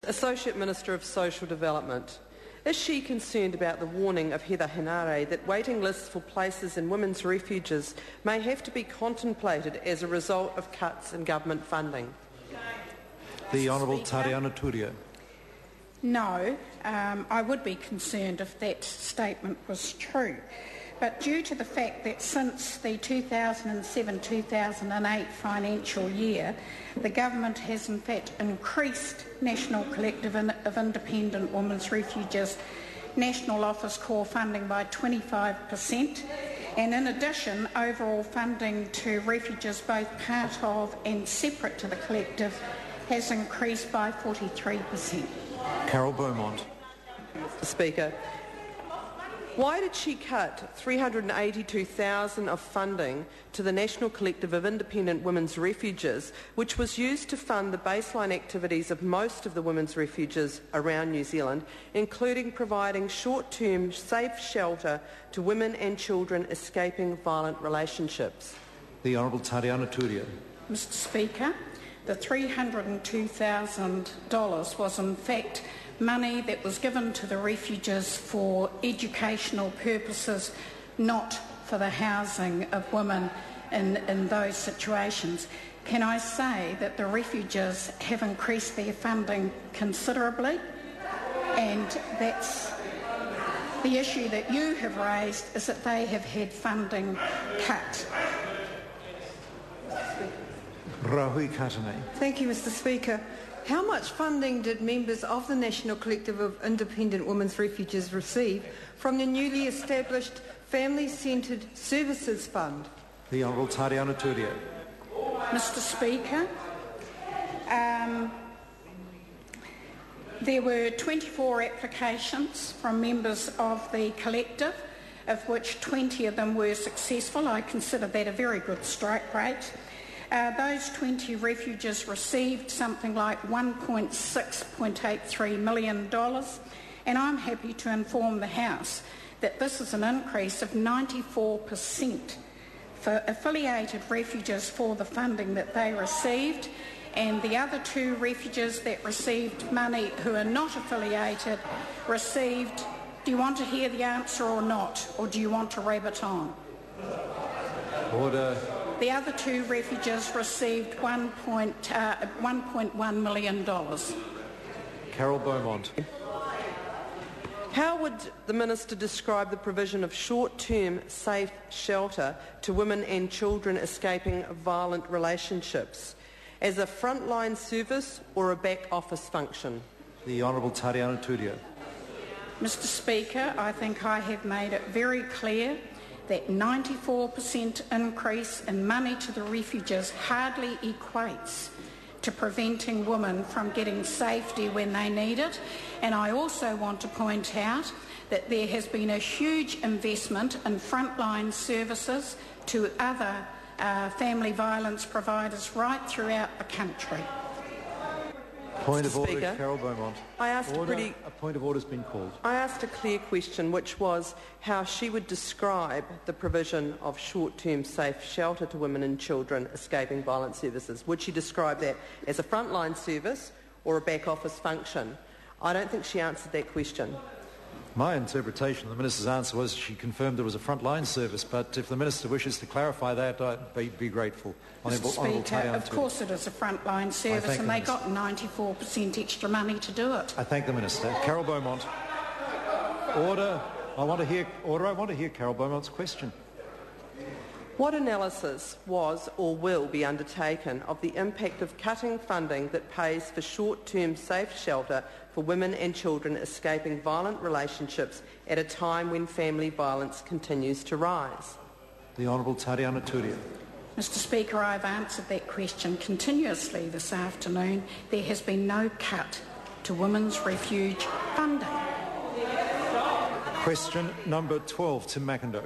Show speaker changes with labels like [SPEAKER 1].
[SPEAKER 1] Associate Minister of Social Development. Is she concerned about the warning of Heather Henare that waiting lists for places in women's refuges may have to be contemplated as a result of cuts in government funding?
[SPEAKER 2] The Honourable Tariana Turia.
[SPEAKER 3] No, I would be concerned if that statement was true. But due to the fact that since the 2007-2008 financial year, the government has in fact increased National Collective of Independent Women's Refuges National Office Core funding by 25%, and in addition, overall funding to refuges both part of and separate to the collective has increased by 43%.
[SPEAKER 2] Carol Beaumont.
[SPEAKER 1] Mr. Speaker, why did she cut $382,000 of funding to the National Collective of Independent Women's Refuges, which was used to fund the baseline activities of most of the women's refuges around New Zealand, including providing short-term safe shelter to women and children escaping violent relationships?
[SPEAKER 2] The Honourable Tariana Turia.
[SPEAKER 3] Mr. Speaker, the $302,000 was in fact money that was given to the refuges for educational purposes, not for the housing of women in those situations. Can I say that the refuges have increased their funding considerably, and that's the issue that you have raised, is that they have had funding cut.
[SPEAKER 2] Rahui Katene.
[SPEAKER 4] Thank you, Mr. Speaker. How much funding did members of the National Collective of Independent Women's Refuges receive from the newly established Family-Centred Services Fund?
[SPEAKER 2] The Honourable Tariana Turia.
[SPEAKER 3] Mr. Speaker, there were 24 applications from members of the collective, of which 20 of them were successful. I consider that a very good strike rate. Those 20 refuges received something like $1.83 million, and I'm happy to inform the House that this is an increase of 94% for affiliated refuges for the funding that they received, and the other two refuges that received money who are not affiliated received. Do you want to hear the answer or not, or do you want to rabbit on?
[SPEAKER 2] Order.
[SPEAKER 3] The other two refuges received $1.1 million.
[SPEAKER 2] Carol Beaumont.
[SPEAKER 1] How would the Minister describe the provision of short-term safe shelter to women and children escaping violent relationships? As a frontline service or a back office function?
[SPEAKER 2] The Honourable Tariana Turia.
[SPEAKER 3] Mr. Speaker, I think I have made it very clear that 94% increase in money to the refuges hardly equates to preventing women from getting safety when they need it. And I also want to point out that there has been a huge investment in frontline services to other family violence providers right throughout the country.
[SPEAKER 2] Point of order,
[SPEAKER 1] Speaker,
[SPEAKER 2] Carol Beaumont.
[SPEAKER 1] A
[SPEAKER 2] point of order has been called.
[SPEAKER 1] I asked a clear question, which was how she would describe the provision of short-term safe shelter to women and children escaping violent services. Would she describe that as a frontline service or a back office function? I don't think she answered that question.
[SPEAKER 2] My interpretation of the Minister's answer was she confirmed it was a frontline service, but if the Minister wishes to clarify that, I'd be grateful.
[SPEAKER 3] Mr. Speaker, of course it is a frontline service, and they got 94% extra money to do it.
[SPEAKER 2] I thank the Minister. Carol Beaumont. Order. I want to hear Carol Beaumont's question.
[SPEAKER 1] What analysis was or will be undertaken of the impact of cutting funding that pays for short-term safe shelter for women and children escaping violent relationships at a time when family violence continues to rise?
[SPEAKER 2] The Honourable Tariana Turia.
[SPEAKER 3] Mr. Speaker, I've answered that question continuously this afternoon. There has been no cut to women's refuge funding.
[SPEAKER 2] Question number 12, Tim McIndoe.